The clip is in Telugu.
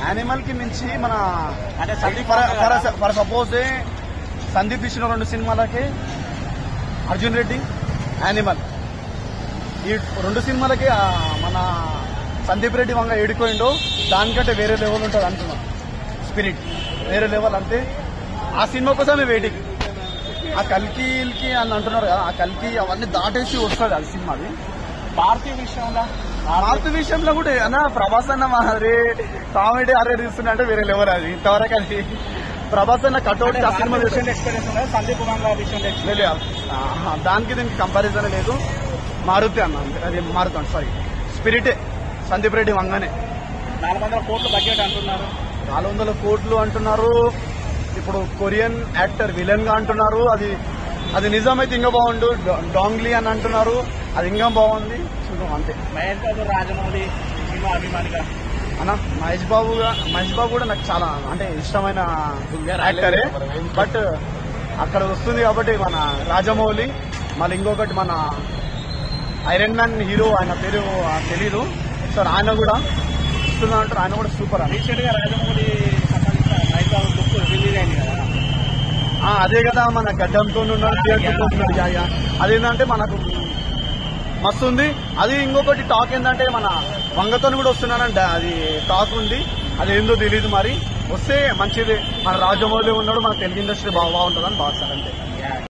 యానిమల్ కి మించి మన అంటే ఫర్ సపోజ్ సందీప్ ఇచ్చిన 2 సినిమాలకి అర్జున్ రెడ్డి యానిమల్, ఈ 2 సినిమాలకి మన సందీప్ రెడ్డి వంగ ఏడిపోయిండో దానికంటే వేరే లెవెల్ ఉంటుంది అంటున్నాం. స్పిరిట్ వేరే లెవెల్. అంటే ఆ సినిమా కోసమే వెయిటింగ్. ఆ కల్కి అని అంటున్నారు కదా, ఆ కల్కి అవన్నీ దాటేసి వస్తుంది అది సినిమాది. భారతీయ విషయంలో కూడా అన్న ప్రభాస్ అన్న అరే కామెడీ అరే తీస్తున్నా అంటే వేరే లెవెల్ అది. ఇంతవరకు అది ప్రభాస్ అన్న కట్అవుట్ సినిమా దానికి దీనికి కంపారిజన్ లేదు. మారుతి అన్న అది మారుతాను సారీ స్పిరిటే సందీప్ రెడ్డి వంగనే. 400 కోట్లు బడ్జెట్ అంటున్నారు. 400 కోట్లు అంటున్నారు. ఇప్పుడు కొరియన్ యాక్టర్ విలన్ గా అంటున్నారు. అది నిజమైతే ఇంకా బాగుండు. డాంగ్లీ అని అంటున్నారు, అది ఇంకా బాగుంది. చూద్దాం అంతే. మహేష్ బాబు రాజమౌళి సినిమా అభిమానిగా అన్న మహేష్ బాబు కూడా నాకు చాలా అంటే ఇష్టమైన యాక్టరే. బట్ అక్కడ వస్తుంది కాబట్టి మన రాజమౌళి, మళ్ళీ ఇంకొకటి మన ఐరన్ మ్యాన్ హీరో, ఆయన పేరు తెలీదు సార్, ఆయన కూడా ఇస్తున్నా అంటారు. ఆయన కూడా సూపర్ అని. రీసెంట్ గా రాజమౌళి సంబంధించిన మహేష్ బాబు బుక్ రిలీజ్ అయింది కదా, అదే కదా మన గడ్డంతో ఉన్నాడు. అదేంటంటే మనకు మస్తు ఉంది. అది ఇంకొకటి టాక్ ఏంటంటే మన వంగతో కూడా వస్తున్నానంటే అది టాక్ ఉంది. అదేందో తెలియదు, మరి వస్తే మంచిది. మన రాజమౌళి ఉన్నాడు, మన తెలుగు ఇండస్ట్రీ బాగుంటుందని భావిస్తారు అంతే.